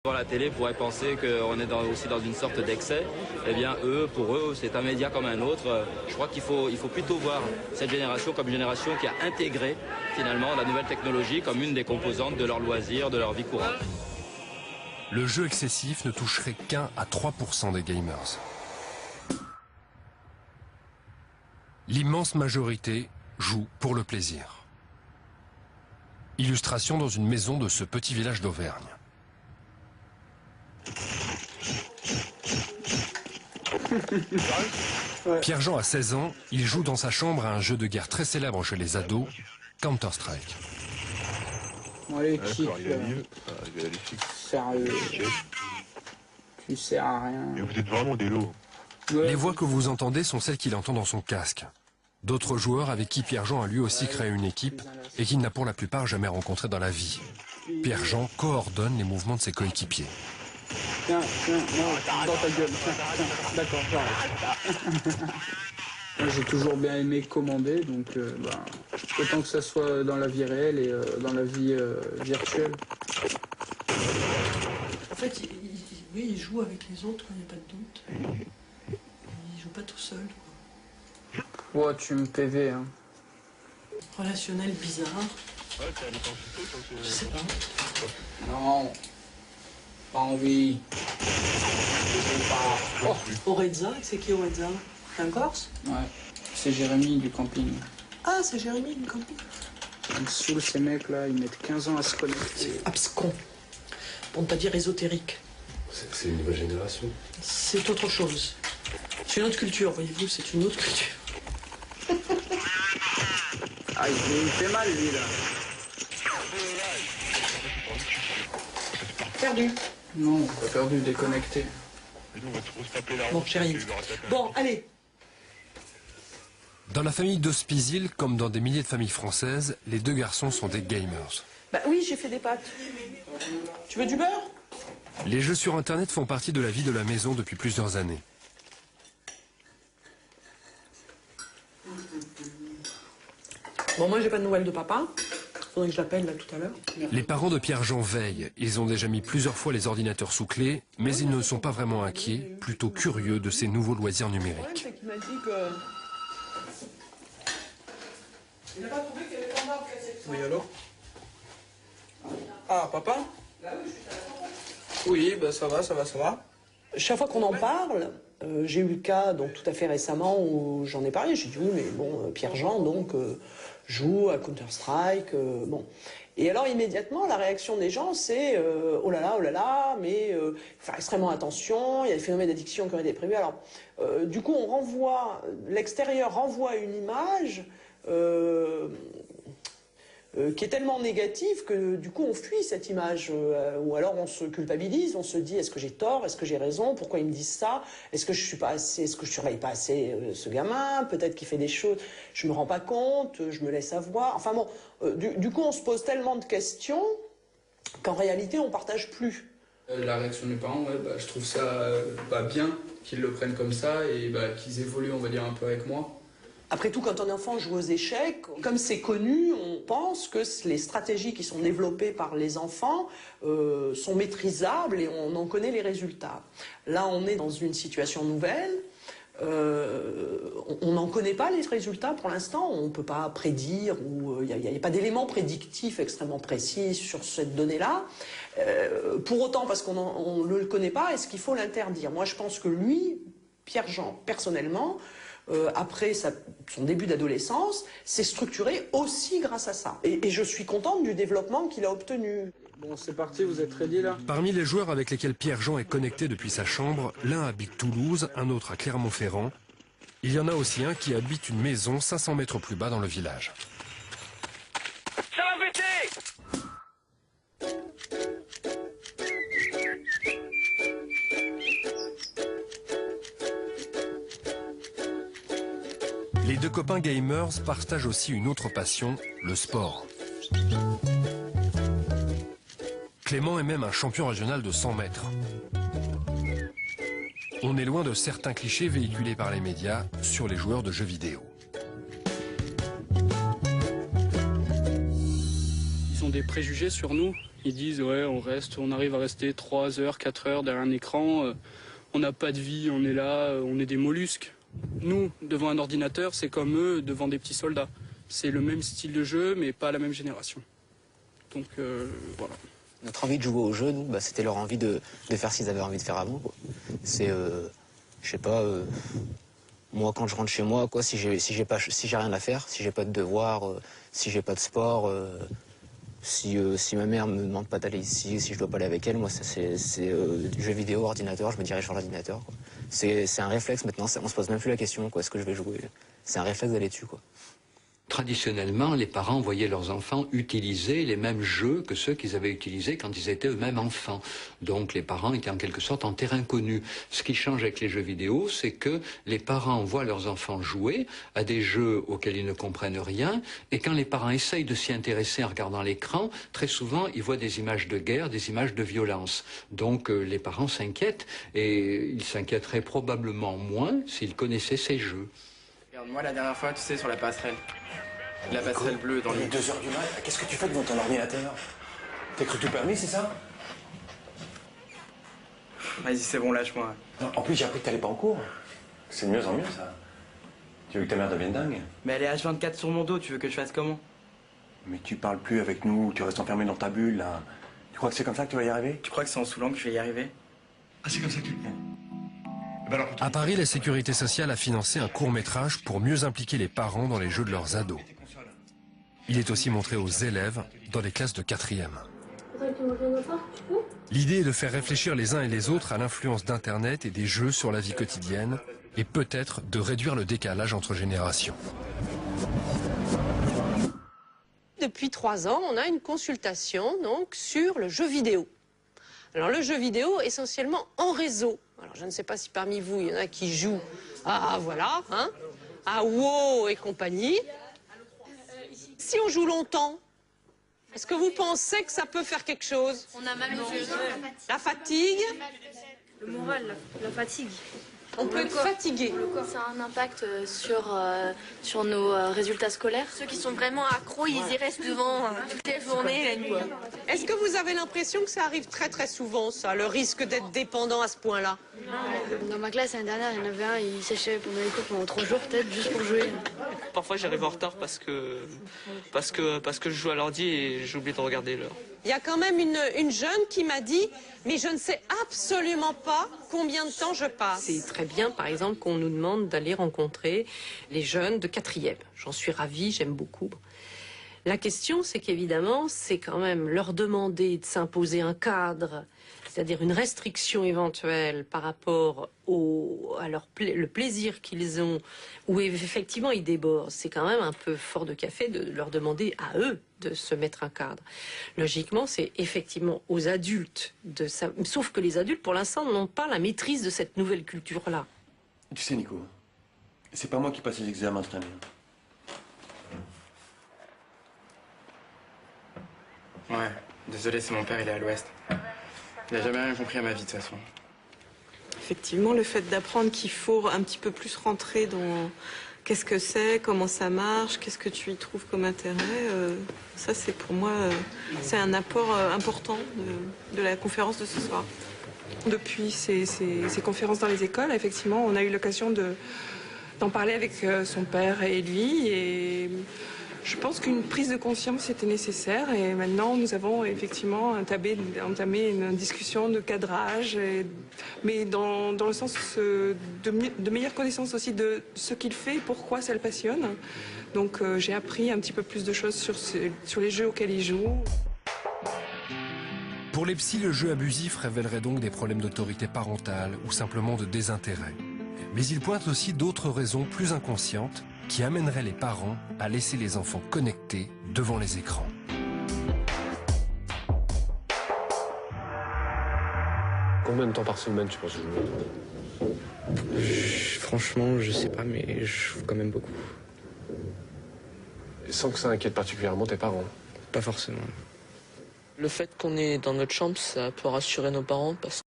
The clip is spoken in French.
Devant la télé pourrait penser qu'on est aussi dans une sorte d'excès. Eh bien, pour eux, c'est un média comme un autre. Je crois qu'il faut plutôt voir cette génération comme une génération qui a intégré finalement la nouvelle technologie comme une des composantes de leur loisir, de leur vie courante. Le jeu excessif ne toucherait qu'1 à 3% des gamers. L'immense majorité joue pour le plaisir. Illustration dans une maison de ce petit village d'Auvergne. Pierre-Jean a 16 ans, il joue dans sa chambre à un jeu de guerre très célèbre chez les ados, Counter-Strike. Bon, allez, kick, sérieux, tu sers à rien. Mais vous êtes vraiment des lots. Les voix que vous entendez sont celles qu'il entend dans son casque. D'autres joueurs avec qui Pierre-Jean a lui aussi créé une équipe et qu'il n'a pour la plupart jamais rencontré dans la vie. Pierre-Jean coordonne les mouvements de ses coéquipiers. Tiens, non, dans ta gueule, tiens, d'accord, j'arrête. Moi, j'ai toujours bien aimé commander, donc autant que ça soit dans la vie réelle et dans la vie virtuelle. En fait, il joue avec les autres, il n'y a pas de doute. Il joue pas tout seul. Ouais, tu me PV, hein. Relationnel bizarre. Je sais pas. Non, pas envie. Oh, Orezza, c'est qui Orezza? C'est un Corse? Ouais, c'est Jérémy du camping. Ah, c'est Jérémy du camping. Ils saoulent ces mecs là, ils mettent 15 ans à se connecter. Abscon, pour ne pas dire ésotérique. C'est une nouvelle génération. C'est autre chose. C'est une autre culture, voyez-vous, c'est une autre culture. Ah, il fait mal lui là. Perdu. Non, pas perdu, déconnecté. Bon, chérie. Bon, allez. Dans la famille d'Hospizil, comme dans des milliers de familles françaises, les deux garçons sont des gamers. Bah oui, j'ai fait des pâtes. Tu veux du beurre? Les jeux sur Internet font partie de la vie de la maison depuis plusieurs années. Bon, moi, j'ai pas de nouvelles de papa. Faudrait que je l'appelle là tout à l'heure. Les parents de Pierre-Jean veillent. Ils ont déjà mis plusieurs fois les ordinateurs sous clé, mais ils ne sont pas vraiment inquiets, plutôt curieux de ces nouveaux loisirs numériques. Il m'a dit que... Il n'a pas trouvé qu'il y avait pas d'arbre cassé. Oui, alors? Ah, papa? Oui, bah ça va. Chaque fois qu'on en parle, j'ai eu le cas donc tout à fait récemment où j'en ai parlé. J'ai dit oui, mais bon, Pierre-Jean donc joue à Counter-Strike, bon. Et alors immédiatement, la réaction des gens, c'est oh là là, mais il faut faire extrêmement attention. Il y a des phénomènes d'addiction qui ont été prévus. Alors du coup, l'extérieur renvoie une image. Qui est tellement négative que du coup on fuit cette image, ou alors on se culpabilise, on se dit est-ce que j'ai tort, est-ce que j'ai raison, pourquoi ils me disent ça, est-ce que je suis pas assez, est-ce que je surveille pas assez ce gamin, peut-être qu'il fait des choses, je me rends pas compte, je me laisse avoir, enfin bon, du coup on se pose tellement de questions qu'en réalité on partage plus. La réaction des parents, ouais, je trouve ça bien qu'ils le prennent comme ça et qu'ils évoluent, on va dire, un peu avec moi. Après tout, quand un enfant joue aux échecs, comme c'est connu, on pense que les stratégies qui sont développées par les enfants sont maîtrisables et on en connaît les résultats. Là, on est dans une situation nouvelle. On n'en connaît pas les résultats pour l'instant. On ne peut pas prédire, ou il n'y a pas d'éléments prédictifs extrêmement précis sur cette donnée-là. Pour autant, parce qu'on ne le connaît pas, est-ce qu'il faut l'interdire? Moi, je pense que lui, Pierre-Jean, personnellement, après son début d'adolescence, s'est structuré aussi grâce à ça. Et je suis contente du développement qu'il a obtenu. Bon, c'est parti, vous êtes ready là? Parmi les joueurs avec lesquels Pierre-Jean est connecté depuis sa chambre, l'un habite Toulouse, un autre à Clermont-Ferrand. Il y en a aussi un qui habite une maison 500 mètres plus bas dans le village. Ça va péter! Les deux copains gamers partagent aussi une autre passion, le sport. Clément est même un champion régional de 100 mètres. On est loin de certains clichés véhiculés par les médias sur les joueurs de jeux vidéo. Ils sont ont des préjugés sur nous. Ils disent ouais, on arrive à rester 3 heures, 4 heures derrière un écran, on n'a pas de vie, on est là, on est des mollusques. Nous, devant un ordinateur, c'est comme eux devant des petits soldats. C'est le même style de jeu, mais pas la même génération. Donc voilà. Notre envie de jouer au jeu, nous, c'était leur envie de faire ce qu'ils avaient envie de faire avant, quoi. C'est, je sais pas, moi quand je rentre chez moi, quoi, si j'ai rien à faire, si j'ai pas de devoir, si j'ai pas de sport, si ma mère me demande pas d'aller ici, si je dois pas aller avec elle, moi c'est jeux vidéo, ordinateur, je me dirige sur l'ordinateur. C'est un réflexe maintenant, on se pose même plus la question, quoi, est-ce que je vais jouer? C'est un réflexe d'aller dessus, quoi. Traditionnellement, les parents voyaient leurs enfants utiliser les mêmes jeux que ceux qu'ils avaient utilisés quand ils étaient eux-mêmes enfants. Donc les parents étaient en quelque sorte en terrain connu. Ce qui change avec les jeux vidéo, c'est que les parents voient leurs enfants jouer à des jeux auxquels ils ne comprennent rien, et quand les parents essayent de s'y intéresser en regardant l'écran, très souvent ils voient des images de guerre, des images de violence. Donc les parents s'inquiètent, et ils s'inquiéteraient probablement moins s'ils connaissaient ces jeux. Regarde-moi la dernière fois, tu sais, sur la passerelle. La passerelle bleue dans les... 2 heures du mat, qu'est-ce que tu fais devant ton ordinateur? T'as cru tout permis, c'est ça? Vas-y, c'est bon, lâche-moi. En plus, j'ai appris que t'allais pas en cours. C'est de mieux en mieux, ça. Tu veux que ta mère devienne dingue? Mais elle est H24 sur mon dos, tu veux que je fasse comment? Mais tu parles plus avec nous, tu restes enfermé dans ta bulle, là. Tu crois que c'est comme ça que tu vas y arriver? Tu crois que c'est en saoulant que je vais y arriver? Ah, c'est comme ça que tu le prends. À Paris, la sécurité sociale a financé un court-métrage pour mieux impliquer les parents dans les jeux de leurs ados. Il est aussi montré aux élèves dans les classes de 4e. L'idée est de faire réfléchir les uns et les autres à l'influence d'Internet et des jeux sur la vie quotidienne, et peut-être de réduire le décalage entre générations. Depuis 3 ans, on a une consultation donc, sur le jeu vidéo. Alors le jeu vidéo, essentiellement en réseau. Alors je ne sais pas si parmi vous, il y en a qui jouent à voilà, hein, à WoW et compagnie. Si on joue longtemps, est-ce que vous pensez que ça peut faire quelque chose? On a mal aux yeux. La fatigue? Le moral, la fatigue. On peut être fatigué. Ça a un impact sur nos résultats scolaires. Ceux qui sont vraiment accros, ils y restent devant toute la journée, la nuit. Est-ce que vous avez l'impression que ça arrive très très souvent, ça, le risque d'être dépendant à ce point-là? Dans ma classe, l'année dernière, il y en avait un, il séchait pendant les cours pendant 3 jours peut-être, juste pour jouer. Parfois j'arrive en retard parce que je joue à l'ordi et j'ai oublié de regarder l'heure. Il y a quand même une jeune qui m'a dit « mais je ne sais absolument pas combien de temps je passe ». C'est très bien, par exemple, qu'on nous demande d'aller rencontrer les jeunes de 4e. J'en suis ravie, j'aime beaucoup. La question, c'est qu'évidemment, c'est quand même leur demander de s'imposer un cadre, c'est-à-dire une restriction éventuelle par rapport à le plaisir qu'ils ont, où effectivement ils débordent. C'est quand même un peu fort de café de leur demander à eux de se mettre un cadre. Logiquement, c'est effectivement aux adultes de ça. Sauf que les adultes, pour l'instant, n'ont pas la maîtrise de cette nouvelle culture-là. Tu sais, Nico, c'est pas moi qui passe les examens cette année. Ouais, désolé, c'est mon père, il est à l'ouest. Il a jamais rien compris à ma vie, de toute façon. Effectivement, le fait d'apprendre qu'il faut un petit peu plus rentrer dans qu'est-ce que c'est, comment ça marche, qu'est-ce que tu y trouves comme intérêt, ça c'est pour moi, c'est un apport important de la conférence de ce soir. Depuis ces conférences dans les écoles, effectivement, on a eu l'occasion d'en parler avec son père et lui, et je pense qu'une prise de conscience était nécessaire, et maintenant nous avons effectivement entamé une discussion de cadrage, mais dans le sens de meilleure connaissance aussi de ce qu'il fait et pourquoi ça le passionne. Donc j'ai appris un petit peu plus de choses sur les jeux auxquels il joue. Pour les psys, le jeu abusif révélerait donc des problèmes d'autorité parentale ou simplement de désintérêt. Mais il pointe aussi d'autres raisons plus inconscientes qui amèneraient les parents à laisser les enfants connectés devant les écrans. Combien de temps par semaine tu penses jouer? Franchement, je sais pas, mais je joue quand même beaucoup. Et sans que ça inquiète particulièrement tes parents? Pas forcément. Le fait qu'on est dans notre chambre, ça peut rassurer nos parents parce